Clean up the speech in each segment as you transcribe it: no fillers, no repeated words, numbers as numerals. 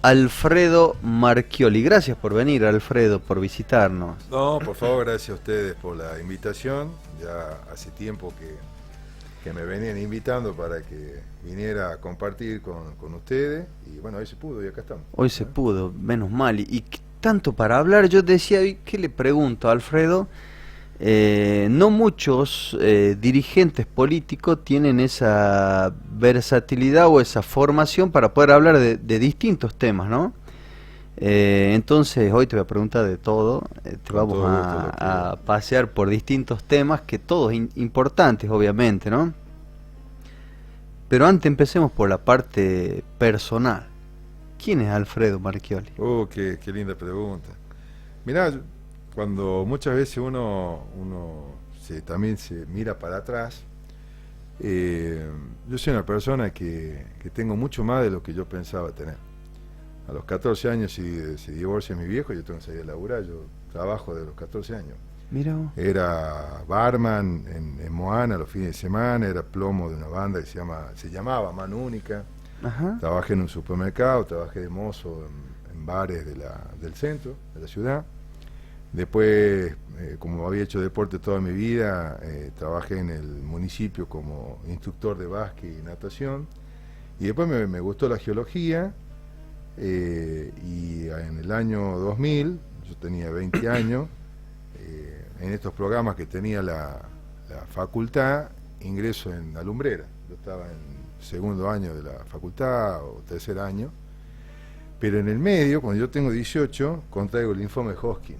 Alfredo Marchioli. Gracias por venir, Alfredo, por visitarnos. No, por favor, gracias a ustedes por la invitación. Ya hace tiempo que me venían invitando para que viniera a compartir con ustedes. Y bueno, hoy se pudo y acá estamos. Hoy se pudo, menos mal. Y tanto para hablar, yo decía, ¿qué le pregunto a Alfredo? No muchos dirigentes políticos tienen esa versatilidad o esa formación para poder hablar de distintos temas, ¿no? Entonces hoy te voy a preguntar de todo, te vamos a pasear por distintos temas, que todos importantes obviamente, ¿no? Pero antes empecemos por la parte personal. ¿Quién es Alfredo Marchioli? Qué linda pregunta. Mirá, cuando muchas veces uno también se mira para atrás, yo soy una persona que tengo mucho más de lo que yo pensaba tener. A los 14 años se divorcia mi viejo, yo tengo que salir a laburar, yo trabajo desde los 14 años. Mira. Era barman en Moana los fines de semana, era plomo de una banda que se llamaba Mano Única. Ajá. Trabajé en un supermercado, trabajé de mozo en bares del centro, de la ciudad. Después, como había hecho deporte toda mi vida, trabajé en el municipio como instructor de básquet y natación. Y después me gustó la geología, y en el año 2000, yo tenía 20 años, en estos programas que tenía la facultad, ingreso en la lumbrera. Yo estaba en segundo año de la facultad o tercer año, pero en el medio, cuando yo tengo 18, contraigo el linfoma de Hodgkin.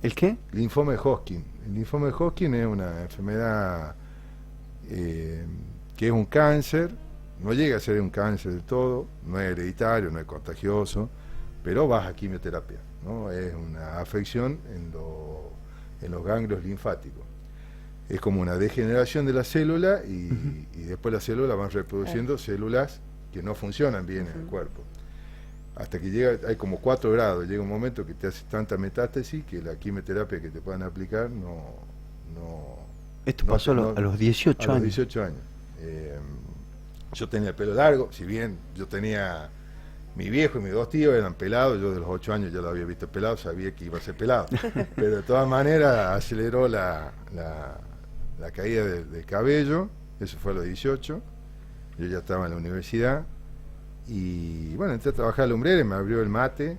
¿El qué? Linfoma de Hodgkin. El linfoma de Hodgkin es una enfermedad que es un cáncer, no llega a ser un cáncer del todo, no es hereditario, no es contagioso, pero baja quimioterapia, ¿no? Es una afección en los ganglios linfáticos. Es como una degeneración de la célula y después las células van reproduciendo células que no funcionan bien en el cuerpo. Hasta que hay como 4 grados, llega un momento que te hace tanta metástasis que la quimioterapia que te puedan aplicar no. Esto pasó a los 18 años. A los 18 años. Yo tenía el pelo largo, si bien yo tenía, mi viejo y mis 2 tíos eran pelados, yo de los 8 años ya lo había visto pelado, sabía que iba a ser pelado. Pero de todas maneras aceleró la caída del cabello, eso fue a los 18, yo ya estaba en la universidad. Y bueno, entré a trabajar a lumbrera y me abrió el mate,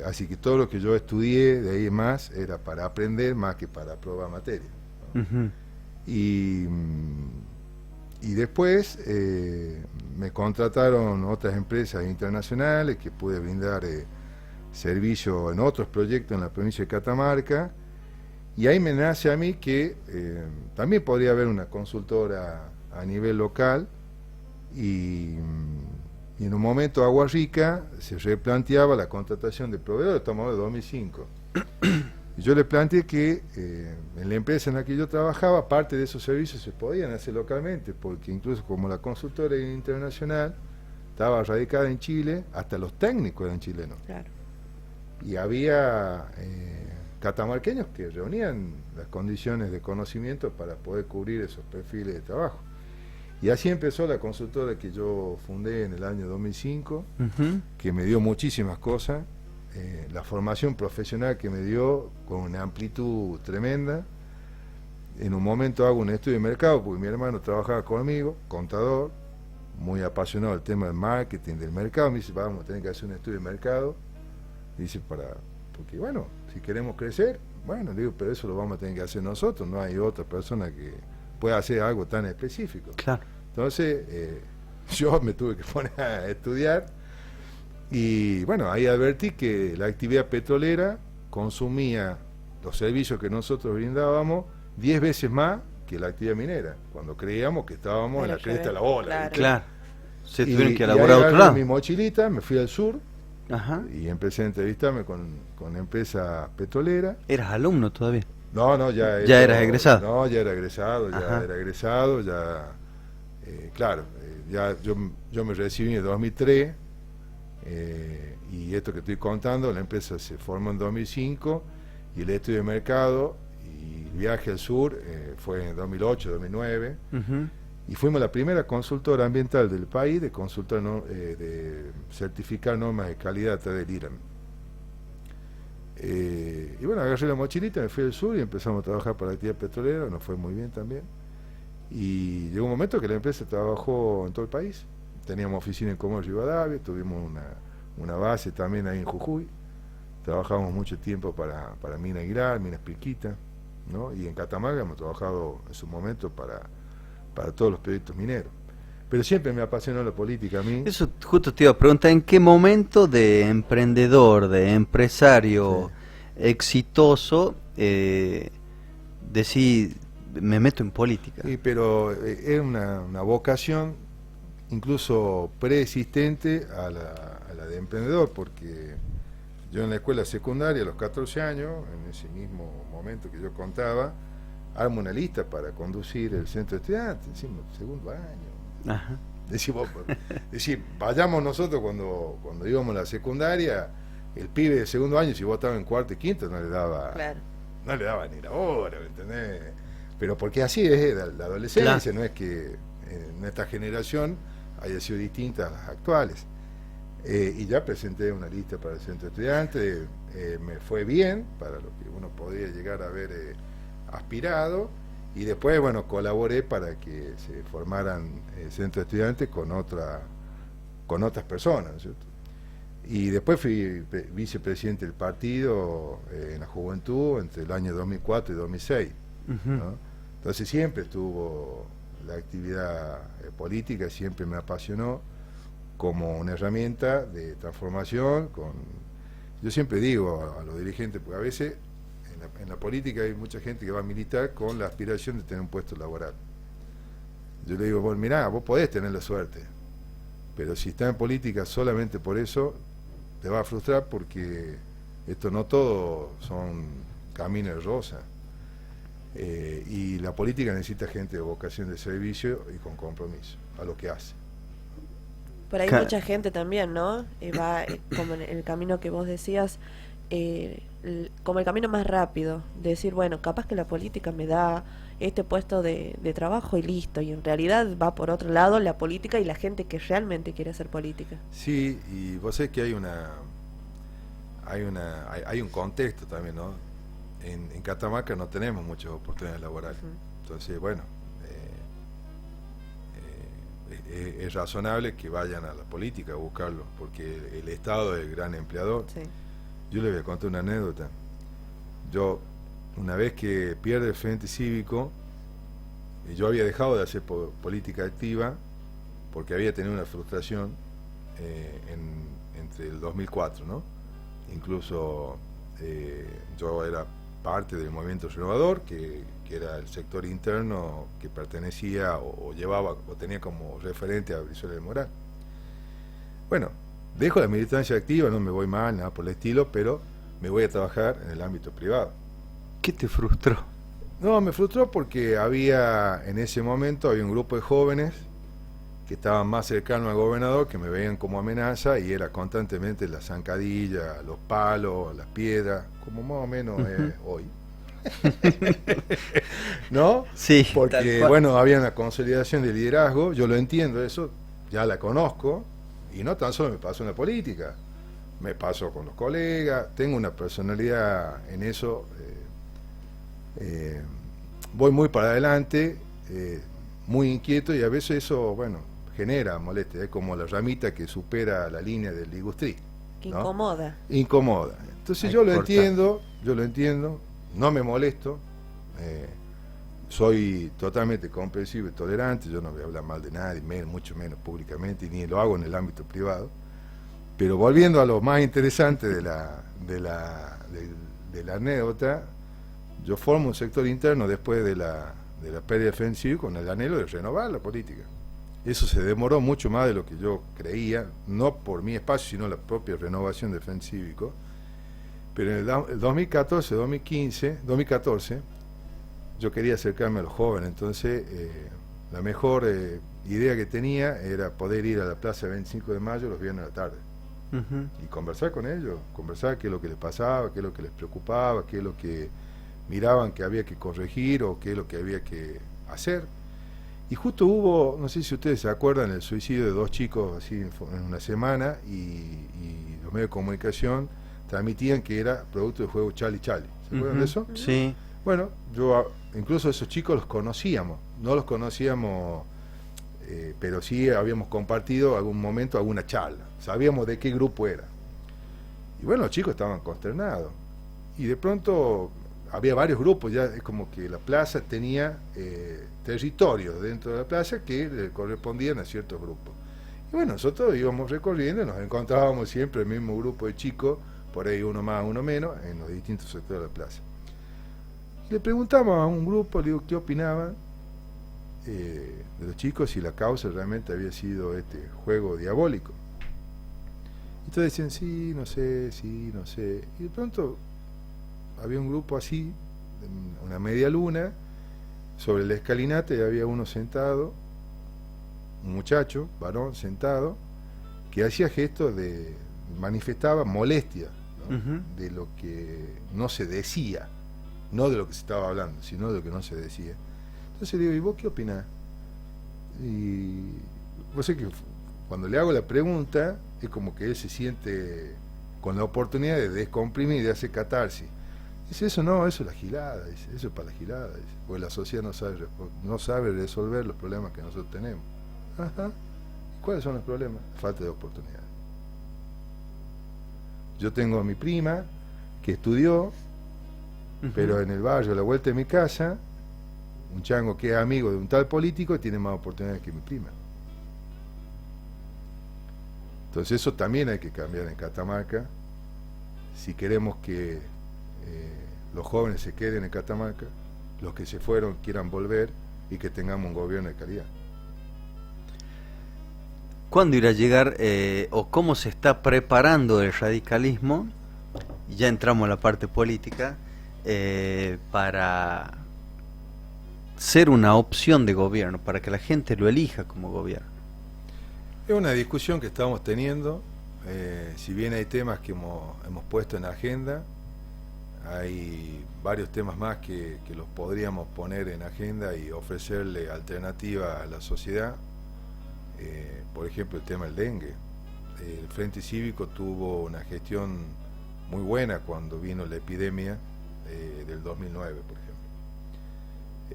así que todo lo que yo estudié de ahí en más era para aprender más que para probar materia, ¿no? Y después me contrataron otras empresas internacionales que pude brindar servicio en otros proyectos en la provincia de Catamarca, y ahí me nace a mí que también podría haber una consultora a nivel local. Y en un momento Agua Rica se replanteaba la contratación de proveedores, estamos hablando de 2005. Y yo le planteé que en la empresa en la que yo trabajaba, parte de esos servicios se podían hacer localmente, porque incluso como la consultora era internacional, estaba radicada en Chile, hasta los técnicos eran chilenos. Claro. Y había catamarqueños que reunían las condiciones de conocimiento para poder cubrir esos perfiles de trabajo. Y así empezó la consultora que yo fundé en el año 2005, que me dio muchísimas cosas, la formación profesional que me dio con una amplitud tremenda. En un momento hago un estudio de mercado, porque mi hermano trabajaba conmigo, contador, muy apasionado del tema del marketing, del mercado. Me dice, vamos a tener que hacer un estudio de mercado. Dice, porque bueno, si queremos crecer, bueno, digo, pero eso lo vamos a tener que hacer nosotros, no hay otra persona que puede hacer algo tan específico. Claro. Entonces, yo me tuve que poner a estudiar y bueno, ahí advertí que la actividad petrolera consumía los servicios que nosotros brindábamos 10 veces más que la actividad minera, cuando creíamos que estábamos en la cresta de la ola. Claro. Se Y tuvieron que elaborar a otro agarré lado. mi mochilita, me fui al sur. Ajá. Y empecé a entrevistarme con empresas petroleras. ¿Eras alumno todavía? No, ya eras egresado. No, ya era egresado, claro, ya yo me recibí en el 2003, y esto que estoy contando, la empresa se formó en 2005, y el estudio de mercado y el viaje al sur fue en 2008, 2009, Y fuimos la primera consultora ambiental del país de consultar de certificar normas de calidad a través del IRAM. Y bueno, agarré la mochilita, me fui al sur y empezamos a trabajar para la actividad petrolera, nos fue muy bien también. Y llegó un momento que la empresa trabajó en todo el país. Teníamos oficina en Comodoro Rivadavia, tuvimos una base también ahí en Jujuy. Trabajamos mucho tiempo para Mina Aguilar, Minas Pirquita, ¿no? Y en Catamarca hemos trabajado en su momento para todos los proyectos mineros. Pero siempre me apasionó la política a mí. Eso justo te iba a preguntar, ¿en qué momento de emprendedor, de empresario exitoso, decís, me meto en política? Sí, pero es una vocación incluso preexistente a la de emprendedor, porque yo en la escuela secundaria a los 14 años, en ese mismo momento que yo contaba, armo una lista para conducir el centro de estudiantes, decimos, segundo año. Ajá. Decimos, vayamos nosotros cuando íbamos a la secundaria, el pibe de segundo año, si vos estabas en cuarto y quinto, no le daba ni la hora, ¿me entendés? Pero porque así es la adolescencia, claro. No es que en esta generación haya sido distinta a las actuales. Y ya presenté una lista para el centro de estudiantes, me fue bien, para lo que uno podría llegar a haber aspirado, y después, bueno, colaboré para que se formaran centros de estudiantes con otras personas, ¿no es cierto? Y después fui vicepresidente del partido en la juventud entre el año 2004 y 2006, ¿no? Entonces siempre estuvo la actividad política, siempre me apasionó como una herramienta de transformación. Yo siempre digo a los dirigentes, porque a veces en la política hay mucha gente que va a militar con la aspiración de tener un puesto laboral. Yo le digo, bueno, mirá, vos podés tener la suerte, pero si estás en política solamente por eso, te va a frustrar, porque esto no todo son caminos de rosa. Y la política necesita gente de vocación de servicio y con compromiso a lo que hace. Pero hay mucha gente también, ¿no? Va como en el camino que vos decías, como el camino más rápido, de decir, bueno, capaz que la política me da este puesto de trabajo y listo, y en realidad va por otro lado la política y la gente que realmente quiere hacer política. Sí, y vos sabés que hay un contexto también, ¿no? En Catamarca no tenemos muchas oportunidades laborales. Entonces, bueno, es razonable que vayan a la política a buscarlo, porque el Estado es el gran empleador. Sí. Yo les voy a contar una anécdota. Yo, una vez que pierde el Frente Cívico, yo había dejado de hacer política activa porque había tenido una frustración entre el 2004, ¿no? Incluso yo era parte del movimiento renovador, que era el sector interno que pertenecía o llevaba o tenía como referente a Brizuela del Moral. Bueno, dejo la militancia activa, no me voy mal, nada por el estilo, pero me voy a trabajar en el ámbito privado. ¿Qué te frustró? No, me frustró porque en ese momento había un grupo de jóvenes que estaban más cercanos al gobernador, que me veían como amenaza, y era constantemente la zancadilla, los palos, las piedras, como más o menos hoy. ¿No? Sí. Porque, bueno, había una consolidación de liderazgo, yo lo entiendo eso, ya la conozco, y no tan solo me pasó en la política, me pasó con los colegas, tengo una personalidad en eso, voy muy para adelante, muy inquieto, y a veces eso, bueno, genera molestia, es como la ramita que supera la línea del ligustrí, que ¿no? Incomoda. Entonces yo lo entiendo, no me molesto, soy totalmente comprensivo y tolerante, yo no voy a hablar mal de nadie, mucho menos públicamente, y ni lo hago en el ámbito privado. Pero volviendo a lo más interesante de la anécdota, yo formo un sector interno después de la pérdida de Frente Cívico con el anhelo de renovar la política. Eso se demoró mucho más de lo que yo creía, no por mi espacio, sino la propia renovación del Frente Cívico. Pero en el 2014, yo quería acercarme a los jóvenes, entonces la mejor idea que tenía era poder ir a la Plaza 25 de Mayo los viernes a la tarde y conversar con ellos, conversar qué es lo que les pasaba, qué es lo que les preocupaba, qué es lo que miraban que había que corregir o qué es lo que había que hacer. Y justo hubo, no sé si ustedes se acuerdan, el suicidio de 2 chicos así en una semana, y los medios de comunicación transmitían que era producto del juego Chali Chali. ¿Se acuerdan de eso? Sí. Bueno, incluso esos chicos los conocíamos, no los conocíamos, pero sí habíamos compartido algún momento alguna charla, sabíamos de qué grupo era. Y bueno, los chicos estaban consternados. Y de pronto había varios grupos, ya es como que la plaza tenía territorios dentro de la plaza que le correspondían a ciertos grupos. Y bueno, nosotros íbamos recorriendo y nos encontrábamos siempre el mismo grupo de chicos, por ahí uno más, uno menos, en los distintos sectores de la plaza. Y le preguntamos a un grupo, le digo, ¿qué opinaban de los chicos si la causa realmente había sido este juego diabólico? Y todos decían, sí, no sé. Y de pronto había un grupo así, una media luna, sobre la escalinata, y había uno sentado, un muchacho, varón, sentado, que hacía gestos manifestaba molestia, ¿no? De lo que no se decía, no de lo que se estaba hablando, sino de lo que no se decía. Entonces digo, ¿y vos qué opinás? Y vos sé que cuando le hago la pregunta, es como que él se siente con la oportunidad de descomprimir, de hacer catarsis. Dice, eso es la gilada, dice, eso es para la gilada, dice, porque la sociedad no sabe resolver los problemas que nosotros tenemos. Ajá. ¿Cuáles son los problemas? Falta de oportunidad. Yo tengo a mi prima que estudió, pero en el barrio, a la vuelta de mi casa, un chango que es amigo de un tal político tiene más oportunidades que mi prima. Entonces eso también hay que cambiar en Catamarca si queremos que los jóvenes se queden en Catamarca, los que se fueron quieran volver y que tengamos un gobierno de calidad. ¿Cuándo irá a llegar o cómo se está preparando el radicalismo? Ya entramos a la parte política, para ser una opción de gobierno, para que la gente lo elija como gobierno. Es una discusión que estamos teniendo, si bien hay temas que hemos puesto en agenda, hay varios temas más que los podríamos poner en agenda y ofrecerle alternativa a la sociedad. Por ejemplo, el tema del dengue. El Frente Cívico tuvo una gestión muy buena cuando vino la epidemia del 2009, por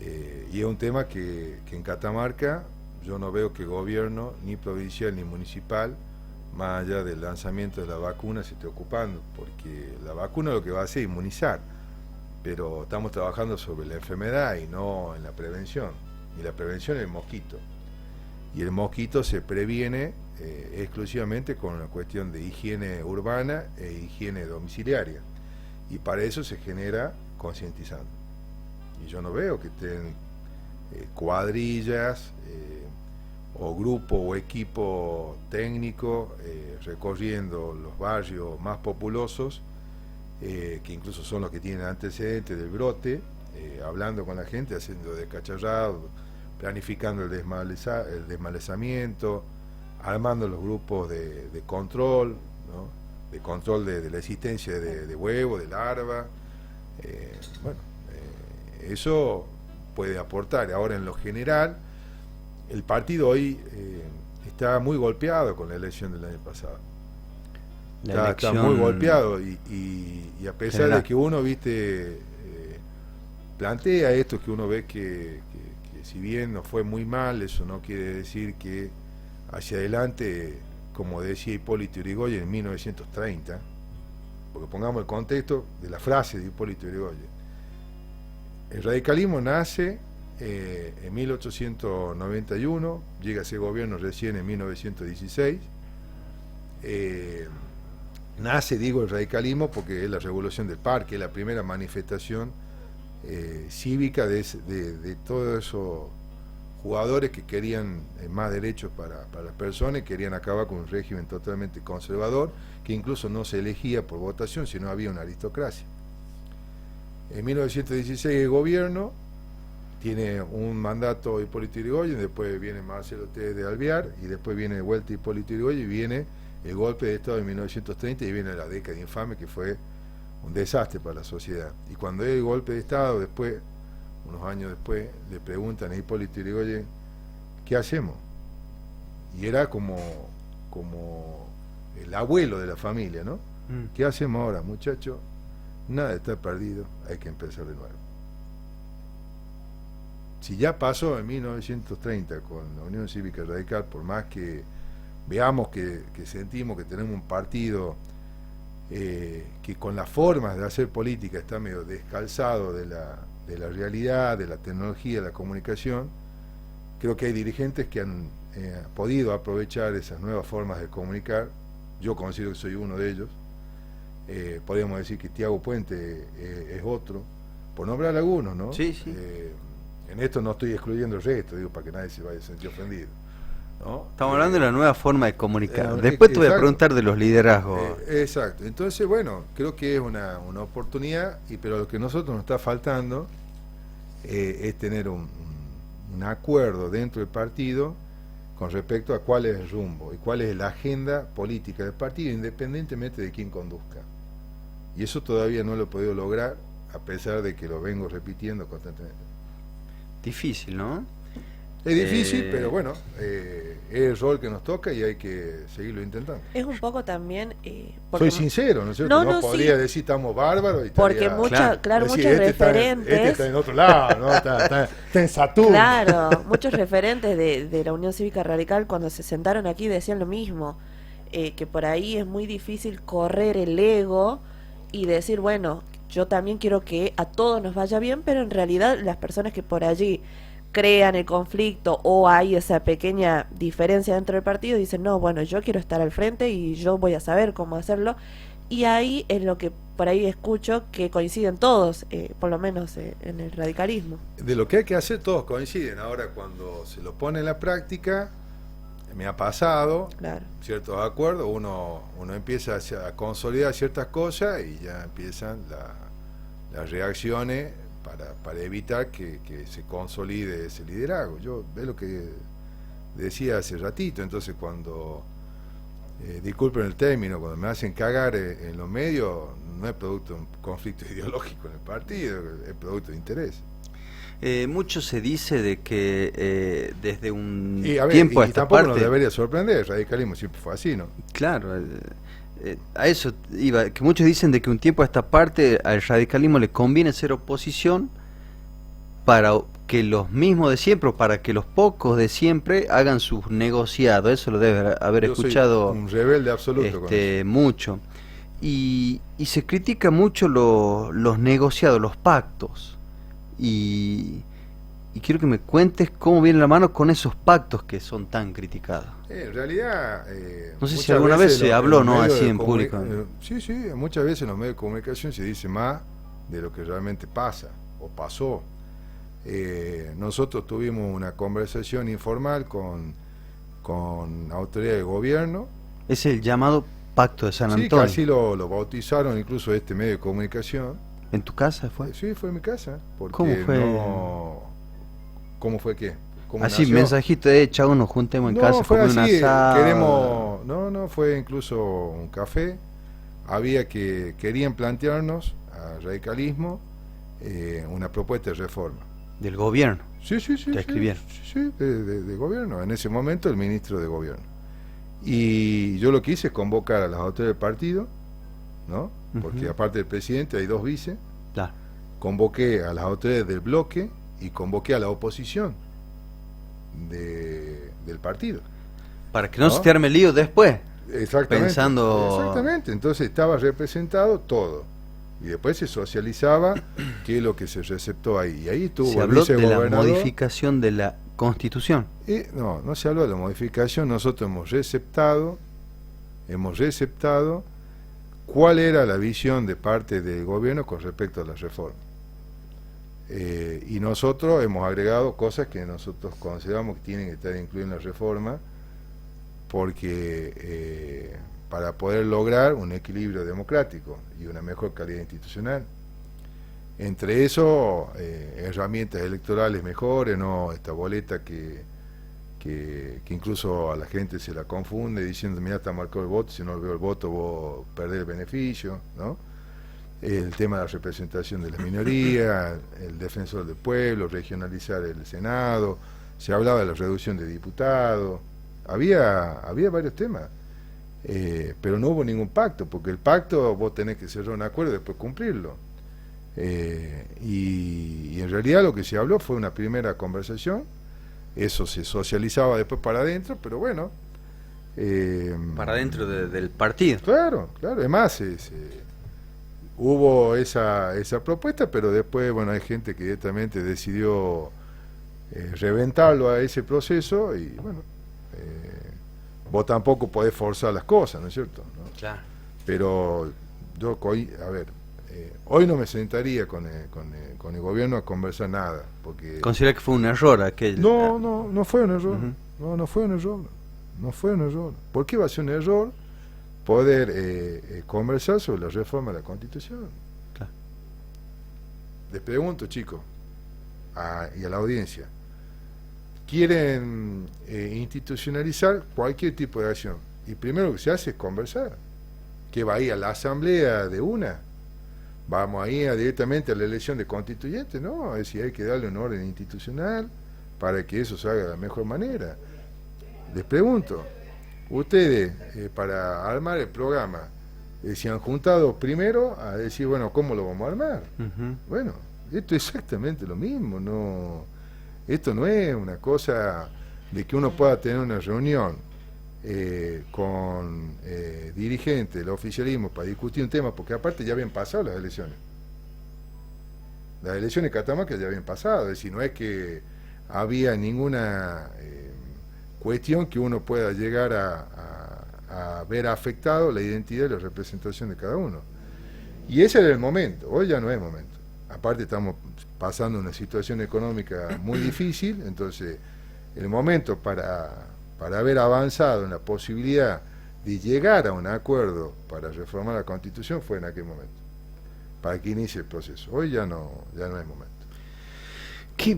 ejemplo. Y es un tema que en Catamarca yo no veo que gobierno, ni provincial ni municipal, más allá del lanzamiento de la vacuna, se esté ocupando, porque la vacuna lo que va a hacer es inmunizar, pero estamos trabajando sobre la enfermedad y no en la prevención, y la prevención es el mosquito, y el mosquito se previene exclusivamente con una cuestión de higiene urbana e higiene domiciliaria, y para eso se genera concientizando, y yo no veo que estén cuadrillas o grupo o equipo técnico recorriendo los barrios más populosos, que incluso son los que tienen antecedentes del brote, hablando con la gente, haciendo descacharrado, planificando el desmalezamiento, armando los grupos de control, ¿no? De control de la existencia de huevo, de larva. Eso puede aportar. Ahora, en lo general, el partido hoy está muy golpeado con la elección del año pasado. Está muy golpeado y a pesar de que uno plantea esto, que uno ve que si bien no fue muy mal, eso no quiere decir que hacia adelante, como decía Hipólito Yrigoyen en 1930, porque pongamos el contexto de la frase de Hipólito Yrigoyen. El radicalismo nace en 1891, llega a ese gobierno recién en 1916. Nace, digo, el radicalismo porque es la Revolución del Parque, es la primera manifestación cívica de todos esos jugadores que querían más derechos para las personas, querían acabar con un régimen totalmente conservador, que incluso no se elegía por votación, sino había una aristocracia. En 1916 el gobierno tiene un mandato Hipólito Yrigoyen, después viene Marcelo T. de Alvear, y después viene de vuelta Hipólito Yrigoyen, y viene el golpe de Estado de 1930, y viene la década infame, que fue un desastre para la sociedad. Y cuando hay el golpe de Estado, después, unos años después, le preguntan a Hipólito Yrigoyen, ¿qué hacemos? Y era como el abuelo de la familia, ¿no? ¿Qué hacemos ahora, muchachos? Nada está perdido, hay que empezar de nuevo. Si ya pasó en 1930 con la Unión Cívica Radical, por más que veamos que sentimos que tenemos un partido que con las formas de hacer política está medio descalzado de la realidad, de la tecnología, de la comunicación, creo que hay dirigentes que han podido aprovechar esas nuevas formas de comunicar. Yo considero que soy uno de ellos. Podríamos decir que Tiago Puente es otro, por nombrar algunos, ¿no? Sí, sí. En esto no estoy excluyendo el resto, digo, para que nadie se vaya a sentir ofendido, ¿no? Estamos hablando de la nueva forma de comunicar. Después te voy a preguntar de los liderazgos. Exacto. Entonces, bueno, creo que es una oportunidad, pero lo que a nosotros nos está faltando es tener un acuerdo dentro del partido con respecto a cuál es el rumbo y cuál es la agenda política del partido, independientemente de quién conduzca. Y eso todavía no lo he podido lograr, a pesar de que lo vengo repitiendo constantemente. Difícil, ¿no? Es difícil, pero bueno, es el rol que nos toca y hay que seguirlo intentando. Es un poco también... soy sincero, ¿no es cierto? No podría decir estamos bárbaros. Y porque estaría, claro, decir, muchos referentes... Este está en otro lado, ¿no? está en Saturno. Claro, muchos referentes de la Unión Cívica Radical cuando se sentaron aquí decían lo mismo, que por ahí es muy difícil correr el ego y decir, bueno, yo también quiero que a todos nos vaya bien, pero en realidad las personas que por allí crean el conflicto o hay esa pequeña diferencia dentro del partido dicen, no, bueno, yo quiero estar al frente y yo voy a saber cómo hacerlo, y ahí es lo que por ahí escucho que coinciden todos, por lo menos en el radicalismo. De lo que hay que hacer todos coinciden. Ahora, cuando se lo pone en la práctica, me ha pasado, claro, ciertos acuerdos, uno empieza a consolidar ciertas cosas y ya empiezan las reacciones para evitar que se consolide ese liderazgo. Yo es lo que decía hace ratito. Entonces, cuando disculpen el término, cuando me hacen cagar en los medios, no es producto de un conflicto ideológico en el partido, es producto de interés. Mucho se dice de que desde un tiempo a esta esta parte... nos debería sorprender, el radicalismo siempre fue así, ¿no? Claro, a eso iba, que muchos dicen de que un tiempo a esta parte al radicalismo le conviene ser oposición para que los mismos de siempre, o para que los pocos de siempre hagan sus negociados. Eso lo debe haber Yo escuchado soy un rebelde absoluto mucho. Y se critica mucho los negociados, los pactos. Y quiero que me cuentes cómo viene la mano con esos pactos que son tan criticados. En realidad... no sé si alguna vez se habló, ¿no? Así en público. Sí, muchas veces en los medios de comunicación se dice más de lo que realmente pasa o pasó. Nosotros tuvimos una conversación informal con autoridades de gobierno. Es el llamado Pacto de San Antonio. Sí, casi lo bautizaron incluso este medio de comunicación. ¿En tu casa fue? Sí, fue en mi casa. Porque ¿Cómo fue? ¿Cómo fue qué? Así, mensajito de chao, nos juntemos en casa, fue como así, un asado. No, fue incluso un café. Querían plantearnos al radicalismo una propuesta de reforma. ¿Del gobierno? Sí. ¿Te escribieron? Sí, de gobierno. En ese momento el ministro de gobierno. Y yo lo que hice es convocar a las autoridades del partido, ¿no? Porque aparte del presidente hay dos vices. Claro. Convoqué a las autoridades del bloque y convoqué a la oposición del partido. Para que no se te arme el lío después. Exactamente. Exactamente. Entonces estaba representado todo. Y después se socializaba qué es lo que se receptó ahí. Y ahí estuvo se habló de la modificación de la Constitución. No se habló de la modificación. Nosotros hemos receptado cuál era la visión de parte del gobierno con respecto a la reforma. Y nosotros hemos agregado cosas que nosotros consideramos que tienen que estar incluidas en la reforma, porque para poder lograr un equilibrio democrático y una mejor calidad institucional. Entre eso, herramientas electorales mejores, no esta boleta que incluso a la gente se la confunde diciendo, mira, está marcado el voto, si no veo el voto vos perdés el beneficio, ¿no? El tema de la representación de la minoría, el defensor del pueblo, regionalizar el Senado, se hablaba de la reducción de diputados, había varios temas, pero no hubo ningún pacto, porque el pacto vos tenés que cerrar un acuerdo y después cumplirlo. Y en realidad lo que se habló fue una primera conversación, eso se socializaba después para adentro, pero bueno. Para dentro del partido. Claro, además hubo esa propuesta, pero después, bueno, hay gente que directamente decidió reventarlo a ese proceso y, bueno, vos tampoco podés forzar las cosas, ¿no es cierto? ¿No? Claro. Pero yo, a ver, hoy no me sentaría con el gobierno a conversar nada, porque... ¿Considera que fue un error aquel? No fue un error, no fue un error. No fue un error. ¿Por qué va a ser un error poder conversar sobre la reforma de la Constitución? Claro. Les pregunto, chicos, y a la audiencia, quieren institucionalizar cualquier tipo de acción, y primero lo que se hace es conversar. ¿Que va a ir a la asamblea de una? ¿Vamos a ir directamente a la elección de constituyentes? No, es decir, hay que darle un orden institucional para que eso se haga de la mejor manera. Les pregunto, ustedes, para armar el programa, se han juntado primero a decir, bueno, ¿cómo lo vamos a armar? Bueno, esto es exactamente lo mismo, esto no es una cosa de que uno pueda tener una reunión con dirigentes del oficialismo para discutir un tema, porque aparte ya habían pasado las elecciones. Las elecciones de Catamarca ya habían pasado, es decir, no es que había ninguna... cuestión que uno pueda llegar a ver afectado la identidad y la representación de cada uno. Y ese era el momento, hoy ya no es momento. Aparte estamos pasando una situación económica muy difícil, entonces el momento para haber avanzado en la posibilidad de llegar a un acuerdo para reformar la Constitución fue en aquel momento, para que inicie el proceso. Hoy ya no es momento.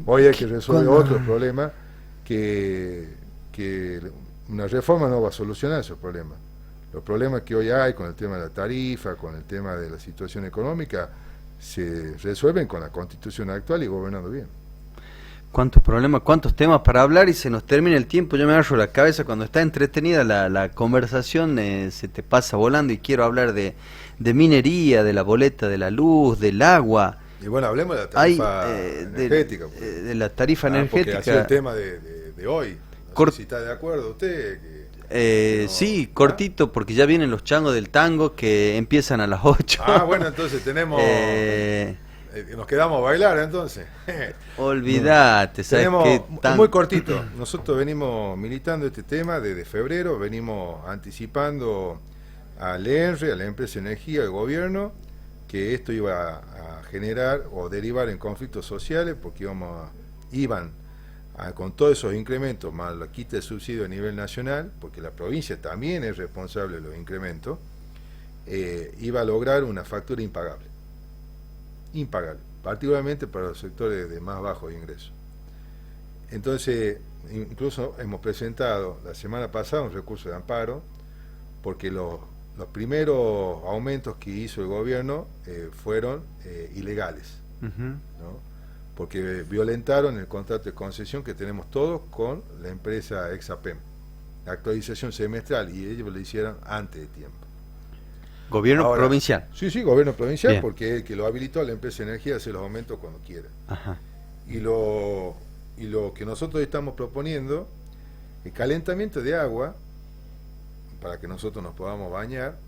Hoy hay que resolver otro problema que una reforma no va a solucionar esos problemas. Los problemas que hoy hay con el tema de la tarifa, con el tema de la situación económica, se resuelven con la Constitución actual y gobernando bien. Cuántos problemas, cuántos temas para hablar y se nos termina el tiempo. Yo me agarro la cabeza cuando está entretenida la conversación, se te pasa volando y quiero hablar de minería, de la boleta de la luz, del agua. Y bueno, hablemos de la tarifa energética. De la tarifa energética. Porque ha sido el tema de hoy. No sé si está de acuerdo usted. Sí, cortito, porque ya vienen los changos del tango que empiezan a las 8. Bueno, entonces tenemos... nos quedamos a bailar, entonces. Olvídate, ¿sabes qué? Muy cortito. Nosotros venimos militando este tema desde febrero, venimos anticipando al ENRE, a la empresa de energía, al gobierno, que esto iba a generar o derivar en conflictos sociales, porque iban con todos esos incrementos, más la quita de subsidio a nivel nacional, porque la provincia también es responsable de los incrementos, iba a lograr una factura impagable, particularmente para los sectores de más bajos ingresos. Entonces, incluso hemos presentado la semana pasada un recurso de amparo, porque los primeros aumentos que hizo el gobierno fueron ilegales, ¿no? Porque violentaron el contrato de concesión que tenemos todos con la empresa Exapem, la actualización semestral, y ellos lo hicieron antes de tiempo. ¿Gobierno provincial? Sí, gobierno provincial. Bien. Porque es el que lo habilitó a la empresa de energía a hacer los aumentos cuando quiera. Ajá. Y lo que nosotros estamos proponiendo, el calentamiento de agua, para que nosotros nos podamos bañar,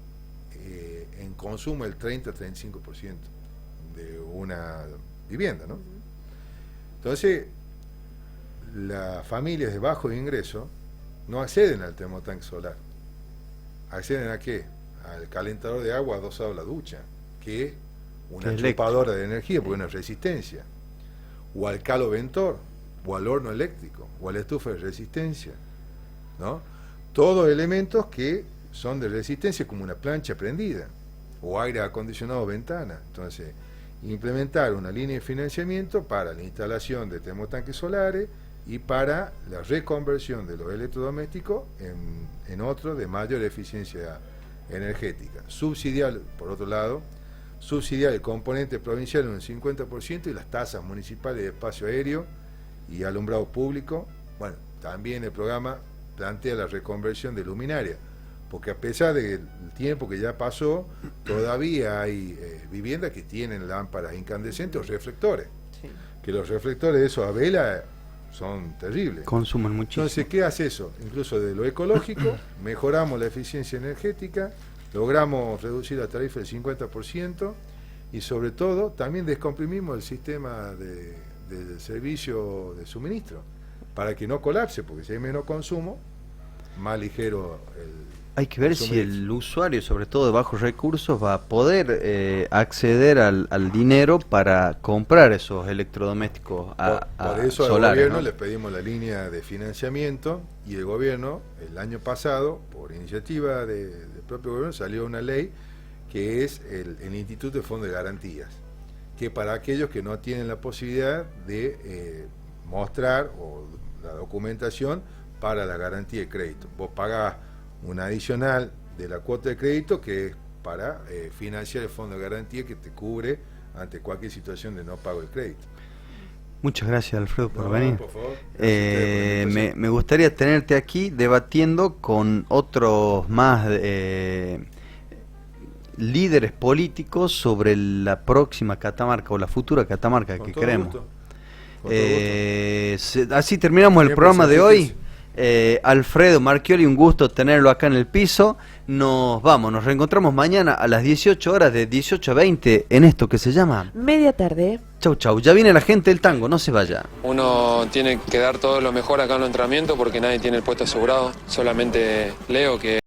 en consumo del 30-35% de una vivienda, ¿no? Entonces, las familias de bajo ingreso no acceden al termotanque solar. ¿Acceden a qué? Al calentador de agua adosado a la ducha, que es una chupadora de energía, porque no es resistencia. O al caloventor, o al horno eléctrico, o a la estufa de resistencia, ¿no? Todos elementos que son de resistencia, como una plancha prendida, o aire acondicionado ventana. Entonces, implementar una línea de financiamiento para la instalación de termotanques solares y para la reconversión de los electrodomésticos en otros de mayor eficiencia energética. Subsidiar, por otro lado, el componente provincial en un 50% y las tasas municipales de espacio aéreo y alumbrado público Bueno, también el programa plantea la reconversión de luminaria, porque a pesar del tiempo que ya pasó, todavía hay viviendas que tienen lámparas incandescentes o reflectores, Sí. que los reflectores de esos a vela son terribles. Consumen muchísimo. Entonces, ¿qué hace eso? Incluso de lo ecológico, mejoramos la eficiencia energética, logramos reducir la tarifa del 50% y sobre todo también descomprimimos el sistema del servicio de suministro para que no colapse, porque si hay menos consumo, más ligero Hay que ver si el usuario, sobre todo de bajos recursos, va a poder acceder al dinero para comprar esos electrodomésticos por eso solares, al gobierno ¿no? le pedimos la línea de financiamiento y el gobierno, el año pasado, por iniciativa del propio gobierno, salió una ley que es el Instituto de Fondo de Garantías, que para aquellos que no tienen la posibilidad de mostrar o la documentación para la garantía de crédito. Vos pagás una adicional de la cuota de crédito que es para financiar el fondo de garantía que te cubre ante cualquier situación de no pago del crédito. Muchas gracias, Alfredo, por venir. Por favor. Gracias Me gustaría tenerte aquí debatiendo con otros más líderes políticos sobre la próxima Catamarca o la futura Catamarca que queremos. Así terminamos el programa de hoy. Alfredo Marchioli, un gusto tenerlo acá en el piso. Nos vamos, nos reencontramos mañana a las 18 horas, de 18 a 20, en esto que se llama Media tarde. Chau Chau. Ya viene la gente del tango, no se vaya. Uno tiene que dar todo lo mejor acá en el entrenamiento porque nadie tiene el puesto asegurado, solamente Leo que